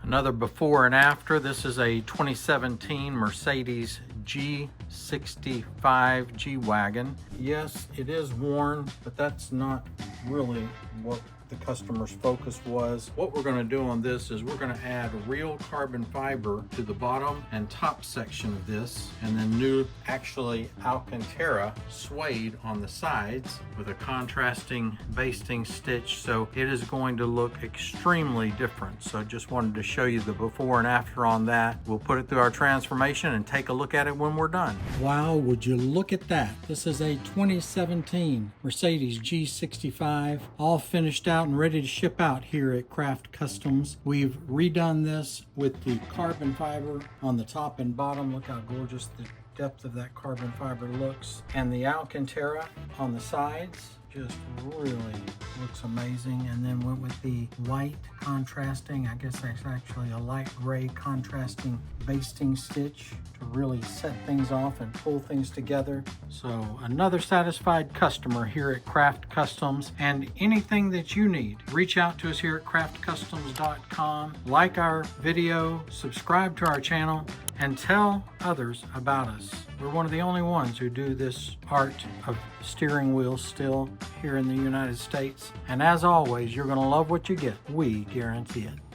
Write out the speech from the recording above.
Another before and after. This is a 2017 Mercedes G65 G-Wagon. Yes, it is worn, but that's not really what the customer's focus was. What we're going to do on this is we're going to add real carbon fiber to the bottom and top section of this, and then new actually Alcantara suede on the sides with a contrasting basting stitch. So it is going to look extremely different. So I just wanted to show you the before and after on that. We'll put it through our transformation and take a look at it when we're done. Wow, would you look at that? This is a 2017 Mercedes G65, all finished out and ready to ship out here at Craft Customs. We've redone this with the carbon fiber on the top and bottom. Look how gorgeous the depth of that carbon fiber looks. And the Alcantara on the sides just really looks amazing. And then went with the white contrasting, I guess that's actually a light gray contrasting basting stitch to really set things off and pull things together. So another satisfied customer here at Craft Customs. And anything that you need, reach out to us here at craftcustoms.com. Like our video, subscribe to our channel, and tell others about us. We're one of the only ones who do this art of steering wheels still here in the United States. And as always, you're going to love what you get. We guarantee it.